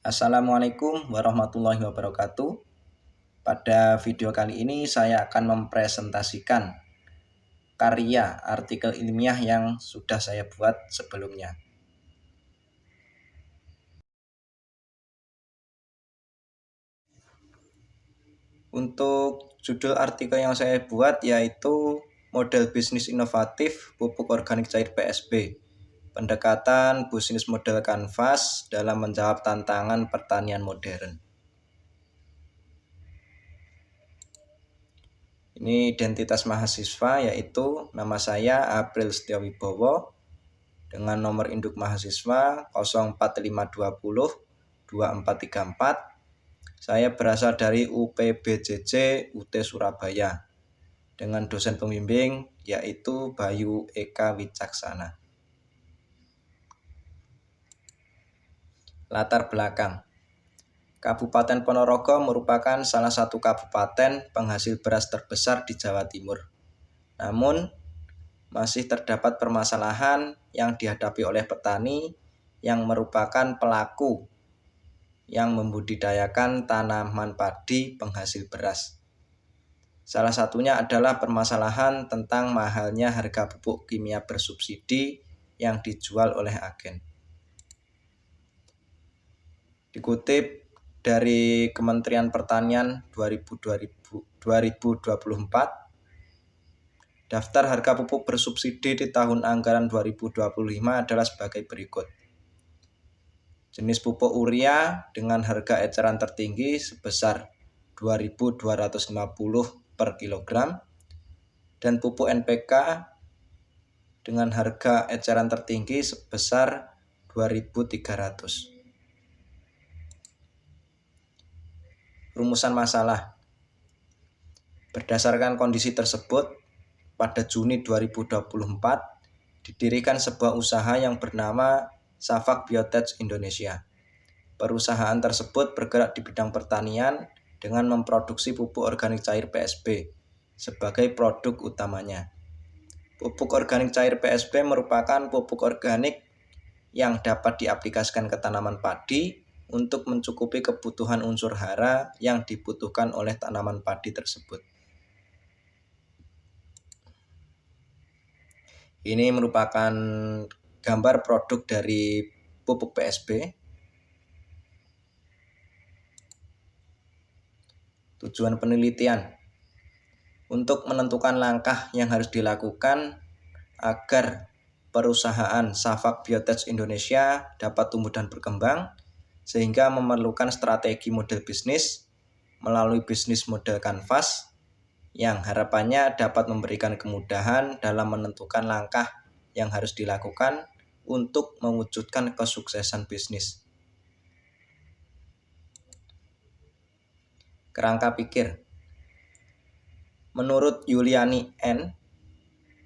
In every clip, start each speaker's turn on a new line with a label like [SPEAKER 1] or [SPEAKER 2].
[SPEAKER 1] Assalamualaikum warahmatullahi wabarakatuh. Pada video kali ini saya akan mempresentasikan karya artikel ilmiah yang sudah saya buat sebelumnya. Untuk judul artikel yang saya buat yaitu model bisnis inovatif pupuk organik cair PSB. Pendekatan bisnis model kanvas dalam menjawab tantangan pertanian modern. Ini identitas mahasiswa yaitu nama saya April Setiawibowo dengan nomor induk mahasiswa 04520 2434. Saya berasal dari UPBJJ UT Surabaya dengan dosen pembimbing yaitu Bayu Eka Wicaksana. Latar belakang. Kabupaten Ponorogo merupakan salah satu kabupaten penghasil beras terbesar di Jawa Timur. Namun, masih terdapat permasalahan yang dihadapi oleh petani yang merupakan pelaku yang membudidayakan tanaman padi penghasil beras. Salah satunya adalah permasalahan tentang mahalnya harga pupuk kimia bersubsidi yang dijual oleh agen. Dikutip dari Kementerian Pertanian 2024, daftar harga pupuk bersubsidi di tahun anggaran 2025 adalah sebagai berikut. Jenis pupuk urea dengan harga eceran tertinggi sebesar 2.250 per kilogram dan pupuk NPK dengan harga eceran tertinggi sebesar 2.300. Rumusan masalah. Berdasarkan kondisi tersebut, pada Juni 2024 didirikan sebuah usaha yang bernama Safak Biotech Indonesia. Perusahaan tersebut bergerak di bidang pertanian dengan memproduksi pupuk organik cair PSB sebagai produk utamanya. Pupuk organik cair PSB merupakan pupuk organik yang dapat diaplikasikan ke tanaman padi untuk mencukupi kebutuhan unsur hara yang dibutuhkan oleh tanaman padi tersebut. Ini merupakan gambar produk dari pupuk PSB. Tujuan penelitian untuk menentukan langkah yang harus dilakukan agar perusahaan Safak Biotech Indonesia dapat tumbuh dan berkembang, sehingga memerlukan strategi model bisnis melalui bisnis model kanvas yang harapannya dapat memberikan kemudahan dalam menentukan langkah yang harus dilakukan untuk mewujudkan kesuksesan bisnis. Kerangka pikir. Menurut Yuliani N.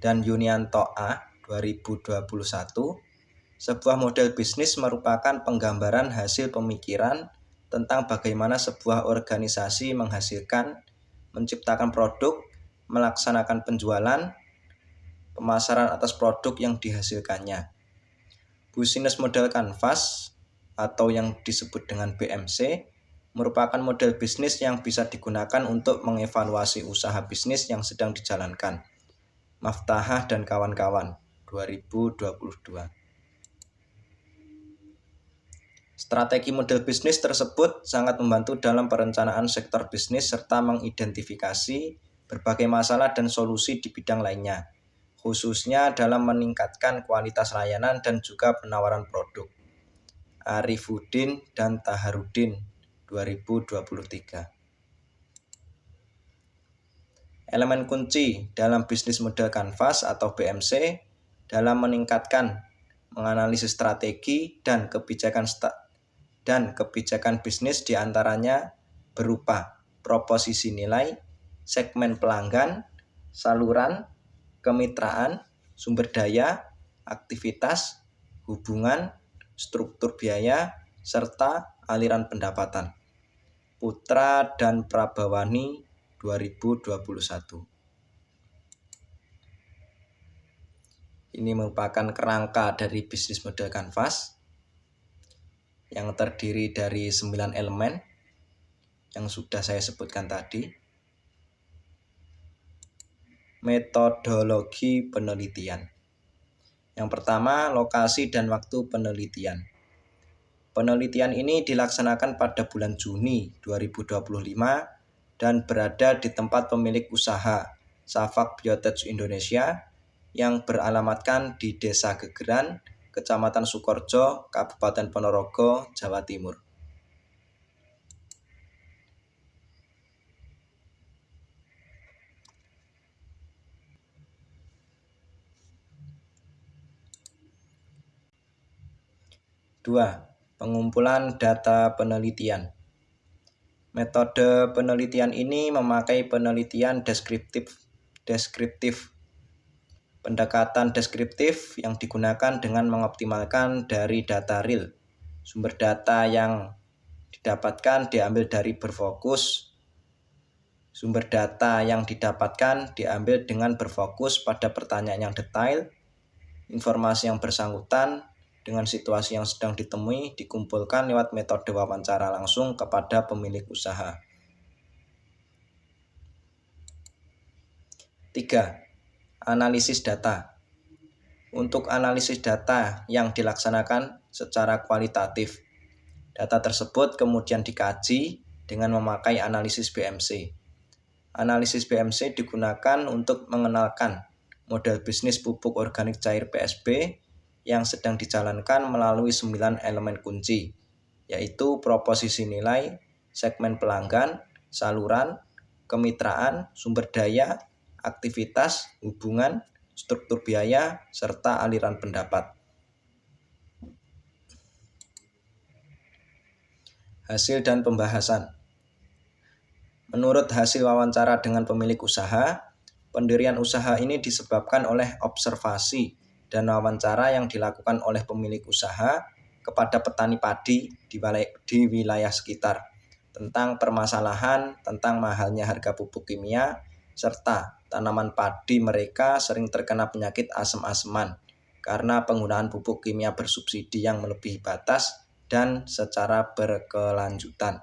[SPEAKER 1] dan Yunianto A. 2021, sebuah model bisnis merupakan penggambaran hasil pemikiran tentang bagaimana sebuah organisasi menghasilkan, menciptakan produk, melaksanakan penjualan, pemasaran atas produk yang dihasilkannya. Business model kanvas atau yang disebut dengan BMC merupakan model bisnis yang bisa digunakan untuk mengevaluasi usaha bisnis yang sedang dijalankan. Maftahah dan kawan-kawan 2022. Strategi model bisnis tersebut sangat membantu dalam perencanaan sektor bisnis serta mengidentifikasi berbagai masalah dan solusi di bidang lainnya, khususnya dalam meningkatkan kualitas layanan dan juga penawaran produk. Arifuddin dan Taharudin 2023. Elemen kunci dalam bisnis model kanvas atau BMC dalam meningkatkan menganalisis strategi dan kebijakan bisnis diantaranya berupa proposisi nilai, segmen pelanggan, saluran, kemitraan, sumber daya, aktivitas, hubungan, struktur biaya, serta aliran pendapatan. Putra dan Prabawani 2021. Ini merupakan kerangka dari bisnis model kanvas. yang terdiri dari 9 elemen yang sudah saya sebutkan tadi. Metodologi penelitian. Yang pertama, lokasi dan waktu penelitian. Penelitian ini dilaksanakan pada bulan Juni 2025 dan berada di tempat pemilik usaha Safak Biotech Indonesia yang beralamatkan di Desa Gegeran, Kecamatan Sukorejo, Kabupaten Ponorogo, Jawa Timur. Dua, pengumpulan data penelitian. Metode penelitian ini memakai penelitian deskriptif. Pendekatan deskriptif yang digunakan dengan mengoptimalkan dari data real. Sumber data yang didapatkan diambil dari berfokus. Sumber data yang didapatkan diambil dengan berfokus pada pertanyaan yang detail. Informasi yang bersangkutan dengan situasi yang sedang ditemui dikumpulkan lewat metode wawancara langsung kepada pemilik usaha. 3. Analisis data. Untuk analisis data yang dilaksanakan secara kualitatif, data tersebut kemudian dikaji dengan memakai analisis BMC. Analisis BMC digunakan untuk mengenalkan model bisnis pupuk organik cair PSB yang sedang dijalankan melalui 9 elemen kunci, yaitu proposisi nilai, segmen pelanggan, saluran, kemitraan, sumber daya, aktivitas, hubungan, struktur biaya, serta aliran pendapat. Hasil dan pembahasan. Menurut hasil wawancara dengan pemilik usaha, pendirian usaha ini disebabkan oleh observasi dan wawancara yang dilakukan oleh pemilik usaha kepada petani padi di wilayah sekitar tentang permasalahan tentang mahalnya harga pupuk kimia serta tanaman padi mereka sering terkena penyakit asem-aseman karena penggunaan pupuk kimia bersubsidi yang melebihi batas dan secara berkelanjutan.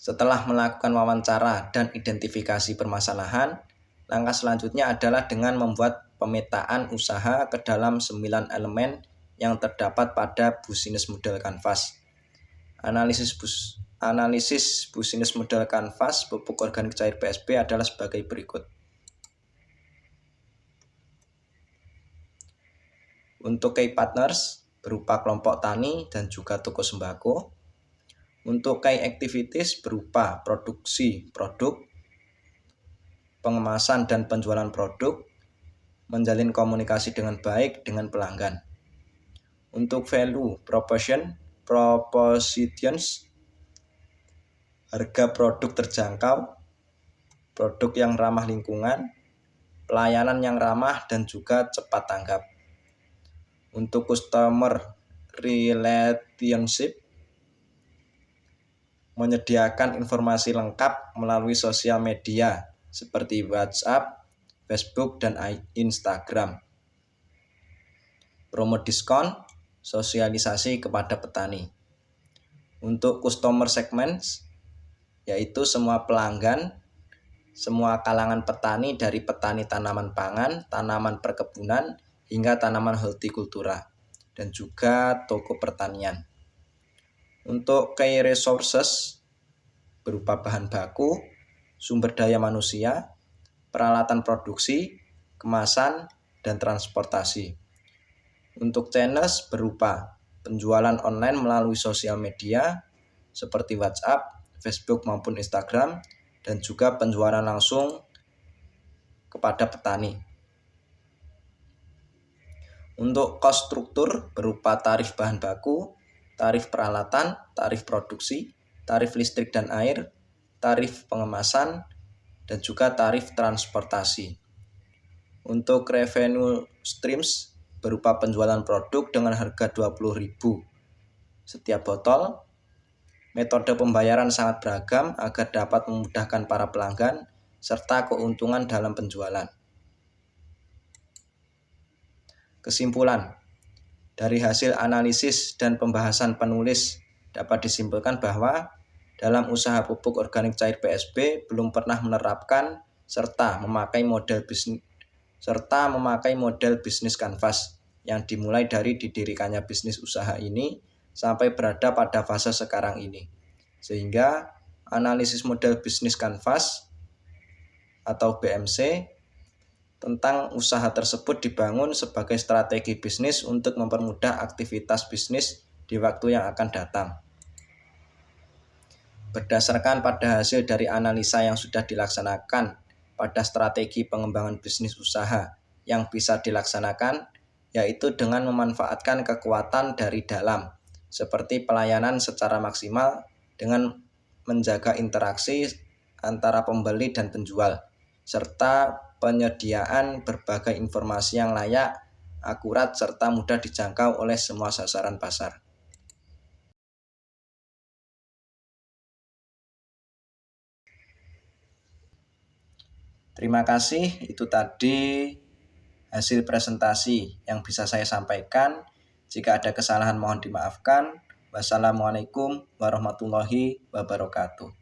[SPEAKER 1] Setelah melakukan wawancara dan identifikasi permasalahan, langkah selanjutnya adalah dengan membuat pemetaan usaha ke dalam 9 elemen yang terdapat pada Business Model Canvas. Analisis Business Model Canvas pupuk organik cair PSB adalah sebagai berikut. Untuk key partners berupa kelompok tani dan juga toko sembako. Untuk key activities berupa produksi produk, pengemasan dan penjualan produk, menjalin komunikasi dengan baik dengan pelanggan. Untuk value propositions, harga produk terjangkau, produk yang ramah lingkungan, pelayanan yang ramah dan juga cepat tanggap. Untuk customer relationship, menyediakan informasi lengkap melalui sosial media seperti WhatsApp, Facebook, dan Instagram. Promo diskon, sosialisasi kepada petani. Untuk customer segments, yaitu semua pelanggan, semua kalangan petani dari petani tanaman pangan, tanaman perkebunan, hingga tanaman hortikultura, dan juga toko pertanian. Untuk key resources berupa bahan baku, sumber daya manusia, peralatan produksi, kemasan, dan transportasi. Untuk channels berupa penjualan online melalui sosial media seperti WhatsApp, Facebook maupun Instagram, dan juga penjualan langsung kepada petani. Untuk cost struktur berupa tarif bahan baku, tarif peralatan, tarif produksi, tarif listrik dan air, tarif pengemasan, dan juga tarif transportasi. Untuk revenue streams berupa penjualan produk dengan harga 20.000 setiap botol. Metode pembayaran sangat beragam agar dapat memudahkan para pelanggan serta keuntungan dalam penjualan. Kesimpulan, dari hasil analisis dan pembahasan penulis dapat disimpulkan bahwa dalam usaha pupuk organik cair PSB belum pernah menerapkan serta memakai model bisnis kanvas yang dimulai dari didirikannya bisnis usaha ini sampai berada pada fase sekarang ini. Sehingga analisis model bisnis kanvas atau BMC tentang usaha tersebut dibangun sebagai strategi bisnis untuk mempermudah aktivitas bisnis di waktu yang akan datang. Berdasarkan pada hasil dari analisa yang sudah dilaksanakan pada strategi pengembangan bisnis usaha yang bisa dilaksanakan, yaitu dengan memanfaatkan kekuatan dari dalam, seperti pelayanan secara maksimal dengan menjaga interaksi antara pembeli dan penjual, serta penyediaan berbagai informasi yang layak, akurat, serta mudah dijangkau oleh semua sasaran pasar. Terima kasih, itu tadi hasil presentasi yang bisa saya sampaikan. Jika ada kesalahan mohon dimaafkan. Wassalamualaikum warahmatullahi wabarakatuh.